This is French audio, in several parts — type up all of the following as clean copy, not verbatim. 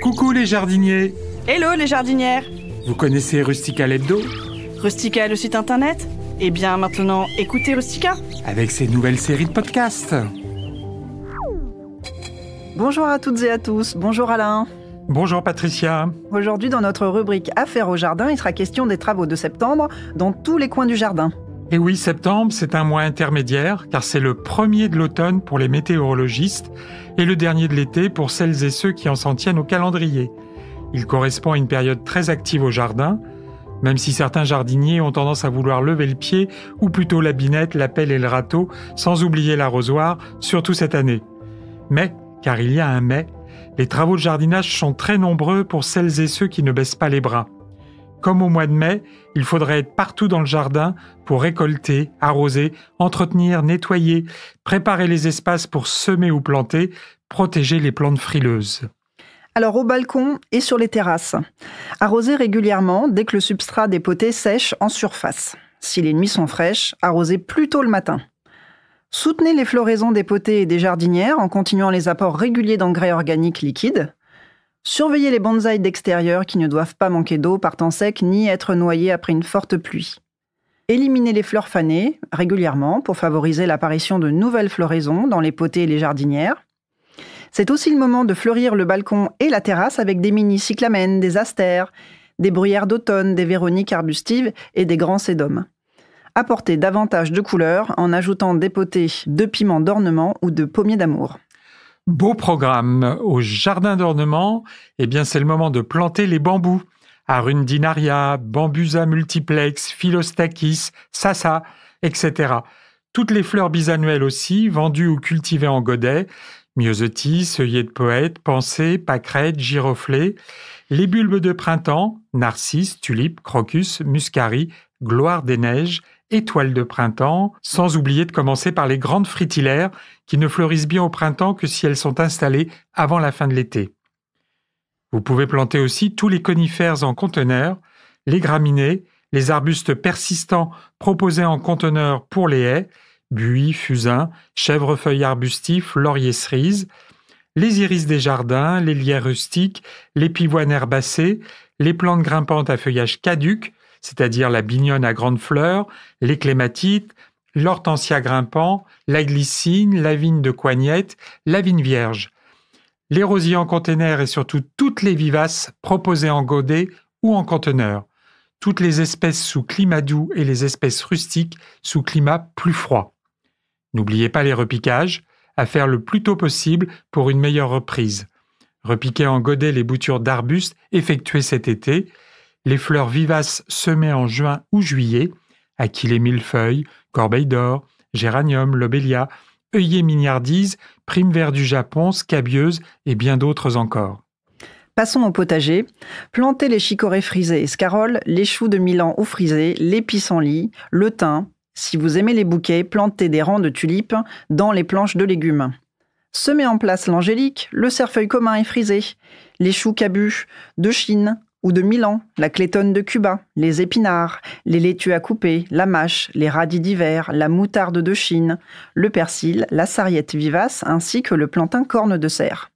Coucou les jardiniers! Hello les jardinières! Vous connaissez Rustica l'hebdo? Rustica, le site internet? Eh bien maintenant, écoutez Rustica! Avec ses nouvelles séries de podcasts. Bonjour à toutes et à tous, bonjour Alain. Bonjour Patricia. Aujourd'hui dans notre rubrique Affaires au jardin, il sera question des travaux de septembre dans tous les coins du jardin. Et oui, septembre, c'est un mois intermédiaire, car c'est le premier de l'automne pour les météorologistes et le dernier de l'été pour celles et ceux qui en s'en tiennent au calendrier. Il correspond à une période très active au jardin, même si certains jardiniers ont tendance à vouloir lever le pied, ou plutôt la binette, la pelle et le râteau, sans oublier l'arrosoir, surtout cette année. Mais, car il y a un mais, les travaux de jardinage sont très nombreux pour celles et ceux qui ne baissent pas les bras. Comme au mois de mai, il faudrait être partout dans le jardin pour récolter, arroser, entretenir, nettoyer, préparer les espaces pour semer ou planter, protéger les plantes frileuses. Alors au balcon et sur les terrasses, arroser régulièrement dès que le substrat des potées sèche en surface. Si les nuits sont fraîches, arrosez plutôt le matin. Soutenez les floraisons des potées et des jardinières en continuant les apports réguliers d'engrais organiques liquides. Surveillez les bonsaïs d'extérieur qui ne doivent pas manquer d'eau par temps sec ni être noyés après une forte pluie. Éliminez les fleurs fanées régulièrement pour favoriser l'apparition de nouvelles floraisons dans les potées et les jardinières. C'est aussi le moment de fleurir le balcon et la terrasse avec des mini-cyclamènes, des astères, des bruyères d'automne, des véroniques arbustives et des grands sédums. Apportez davantage de couleurs en ajoutant des potées de piments d'ornement ou de pommiers d'amour. Beau programme. Au jardin d'ornement, c'est le moment de planter les bambous. Arundinaria, Bambusa multiplex, Philostachys, Sasa, etc. Toutes les fleurs bisannuelles aussi, vendues ou cultivées en godet. Myosotis, œillet de poète, pensée, pâquerette, giroflée. Les bulbes de printemps, narcisses, tulipes, crocus, muscari, gloire des neiges, étoiles de printemps, sans oublier de commencer par les grandes fritillaires qui ne fleurissent bien au printemps que si elles sont installées avant la fin de l'été. Vous pouvez planter aussi tous les conifères en conteneurs, les graminées, les arbustes persistants proposés en conteneurs pour les haies, buis, fusains, chèvrefeuilles arbustifs, lauriers cerises, les iris des jardins, les lierres rustiques, les pivoines herbacées, les plantes grimpantes à feuillage caduc, c'est-à-dire la bignonne à grandes fleurs, les clématites, l'hortensia grimpant, la glycine, la vigne de coignette, la vigne vierge. Les rosiers en conteneur et surtout toutes les vivaces proposées en godet ou en conteneur. Toutes les espèces sous climat doux et les espèces rustiques sous climat plus froid. N'oubliez pas les repiquages, à faire le plus tôt possible pour une meilleure reprise. Repiquez en godet les boutures d'arbustes effectuées cet été, les fleurs vivaces semées en juin ou juillet, achillées millefeuille, corbeille d'or, géranium, lobélia, œillet mignardise, prime vert du Japon, scabieuse et bien d'autres encore. Passons au potager. Plantez les chicorées frisées et scaroles, les choux de Milan ou frisés, les pissenlits, le thym. Si vous aimez les bouquets, plantez des rangs de tulipes dans les planches de légumes. Semez en place l'angélique, le cerfeuil commun et frisé, les choux cabus de Chine ou de Milan, la clétonne de Cuba, les épinards, les laitues à couper, la mâche, les radis d'hiver, la moutarde de Chine, le persil, la sarriette vivace ainsi que le plantain corne de cerf.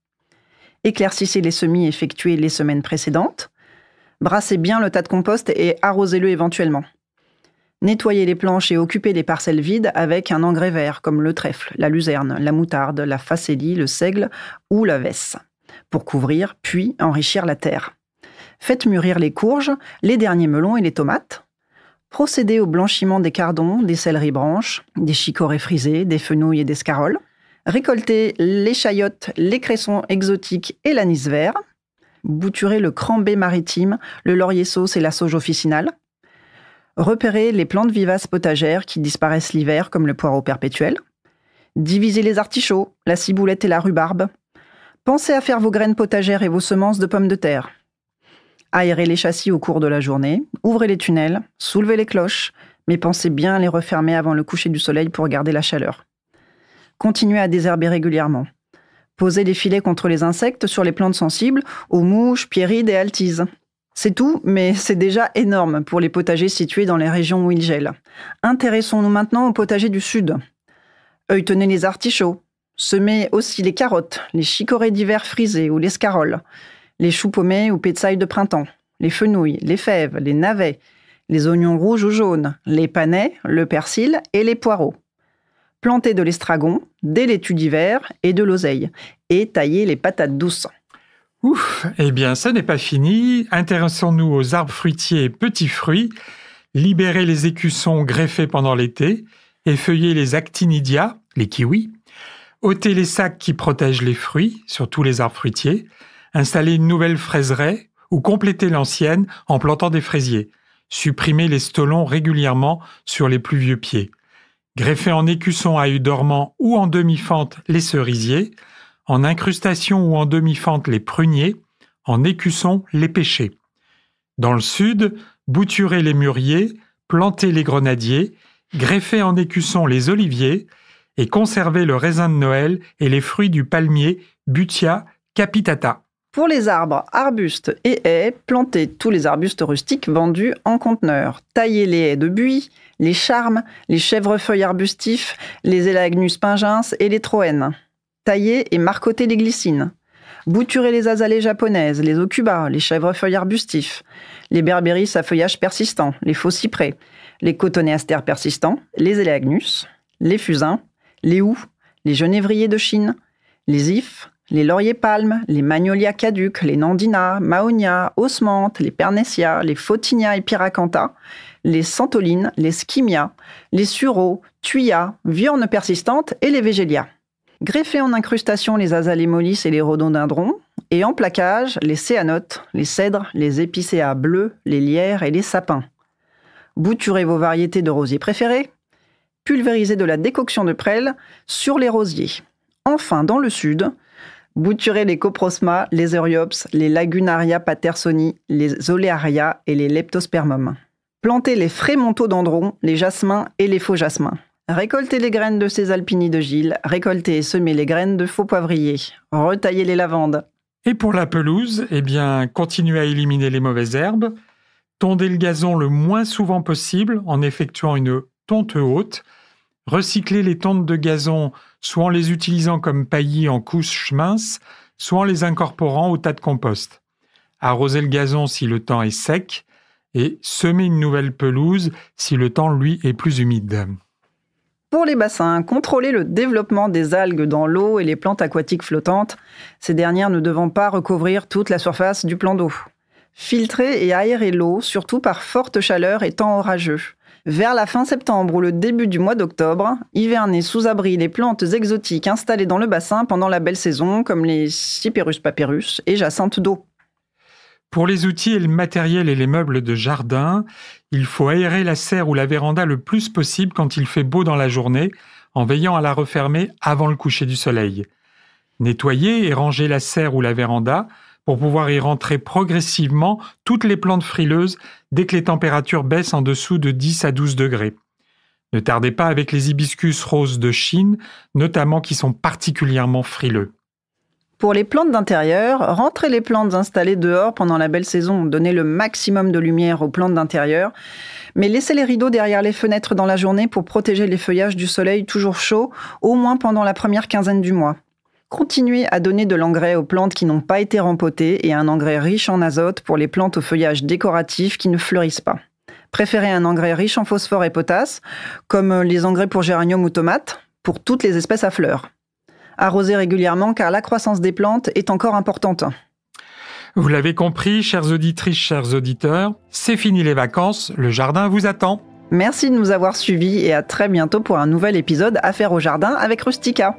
Éclaircissez les semis effectués les semaines précédentes. Brassez bien le tas de compost et arrosez-le éventuellement. Nettoyez les planches et occupez les parcelles vides avec un engrais vert comme le trèfle, la luzerne, la moutarde, la facélie, le seigle ou la vesse, pour couvrir puis enrichir la terre. Faites mûrir les courges, les derniers melons et les tomates. Procédez au blanchiment des cardons, des céleris branches, des chicorées frisées, des fenouilles et des scaroles. Récoltez les chayotes, les cressons exotiques et l'anis vert. Bouturez le crambé maritime, le laurier sauce et la sauge officinale. Repérez les plantes vivaces potagères qui disparaissent l'hiver comme le poireau perpétuel. Divisez les artichauts, la ciboulette et la rhubarbe. Pensez à faire vos graines potagères et vos semences de pommes de terre. Aérez les châssis au cours de la journée, ouvrez les tunnels, soulevez les cloches, mais pensez bien à les refermer avant le coucher du soleil pour garder la chaleur. Continuez à désherber régulièrement. Posez les filets contre les insectes sur les plantes sensibles, aux mouches, pierrides et altises. C'est tout, mais c'est déjà énorme pour les potagers situés dans les régions où il gèle. Intéressons-nous maintenant aux potagers du sud. Œilletonnez les artichauts. Semez aussi les carottes, les chicorées d'hiver frisées ou les scaroles. les choux paumés ou petsailles de printemps, les fenouils, les fèves, les navets, les oignons rouges ou jaunes, les panais, le persil et les poireaux. Plantez de l'estragon, des laitues d'hiver et de l'oseille. Et taillez les patates douces. Ouf, eh bien, ce n'est pas fini. Intéressons-nous aux arbres fruitiers et petits fruits. Libérez les écussons greffés pendant l'été. Effeuillez les actinidia, les kiwis. Ôtez les sacs qui protègent les fruits, sur tous les arbres fruitiers. Installez une nouvelle fraiseraie ou complétez l'ancienne en plantant des fraisiers. Supprimez les stolons régulièrement sur les plus vieux pieds. Greffez en écusson à œil dormant ou en demi-fente les cerisiers, en incrustation ou en demi-fente les pruniers, en écusson les pêchers. Dans le sud, bouturez les mûriers, plantez les grenadiers, greffez en écusson les oliviers et conservez le raisin de Noël et les fruits du palmier Butia capitata. Pour les arbres, arbustes et haies, plantez tous les arbustes rustiques vendus en conteneurs. Taillez les haies de buis, les charmes, les chèvrefeuilles arbustifs, les elaeagnus pingens et les troènes. Taillez et marcottez les glycines. Bouturez les azalées japonaises, les aucubas, les chèvrefeuilles arbustifs, les berbéris à feuillage persistant, les faux cyprès, les cotonéastères persistants, les elaeagnus, les fusains, les houx, les genévriers de Chine, les ifs, les lauriers palmes, les magnolias caducs, les nandinas, mahonia, osmantes, les pernecias, les photinia et pyracantha, les santolines, les skimias, les sureaux, thuias, viornes persistantes et les végélias. Greffez en incrustation les azalées mollis et les rhododendrons, et en plaquage les céanotes, les cèdres, les épicéas bleus, les lierres et les sapins. Bouturez vos variétés de rosiers préférés. Pulvérisez de la décoction de prêle sur les rosiers. Enfin, dans le sud, bouturez les coprosmas, les euryops, les lagunaria patersoni, les olearia et les leptospermum. Plantez les frémontodendrons, les jasmins et les faux jasmins. Récoltez les graines de ces alpini de Gilles, récoltez et semez les graines de faux poivriers. Retaillez les lavandes. Et pour la pelouse, eh bien, continuez à éliminer les mauvaises herbes. Tondez le gazon le moins souvent possible en effectuant une tonte haute. Recyclez les tontes de gazon soit en les utilisant comme paillis en couches minces, soit en les incorporant au tas de compost. Arrosez le gazon si le temps est sec et semez une nouvelle pelouse si le temps, lui, est plus humide. Pour les bassins, contrôlez le développement des algues dans l'eau et les plantes aquatiques flottantes, ces dernières ne devant pas recouvrir toute la surface du plan d'eau. Filtrez et aérez l'eau, surtout par forte chaleur et temps orageux. Vers la fin septembre ou le début du mois d'octobre, hivernez sous abri les plantes exotiques installées dans le bassin pendant la belle saison, comme les Cyperus papyrus et jacinthes d'eau. Pour les outils et le matériel et les meubles de jardin, il faut aérer la serre ou la véranda le plus possible quand il fait beau dans la journée, en veillant à la refermer avant le coucher du soleil. Nettoyez et rangez la serre ou la véranda pour pouvoir y rentrer progressivement toutes les plantes frileuses dès que les températures baissent en dessous de 10 à 12 degrés. Ne tardez pas avec les hibiscus roses de Chine, notamment qui sont particulièrement frileux. Pour les plantes d'intérieur, rentrez les plantes installées dehors pendant la belle saison. Donnez le maximum de lumière aux plantes d'intérieur, mais laissez les rideaux derrière les fenêtres dans la journée pour protéger les feuillages du soleil toujours chaud, au moins pendant la première quinzaine du mois. Continuez à donner de l'engrais aux plantes qui n'ont pas été rempotées et un engrais riche en azote pour les plantes au feuillage décoratif qui ne fleurissent pas. Préférez un engrais riche en phosphore et potasse, comme les engrais pour géranium ou tomates, pour toutes les espèces à fleurs. Arrosez régulièrement car la croissance des plantes est encore importante. Vous l'avez compris, chères auditrices, chers auditeurs, c'est fini les vacances, le jardin vous attend. Merci de nous avoir suivis et à très bientôt pour un nouvel épisode Affaires au jardin avec Rustica.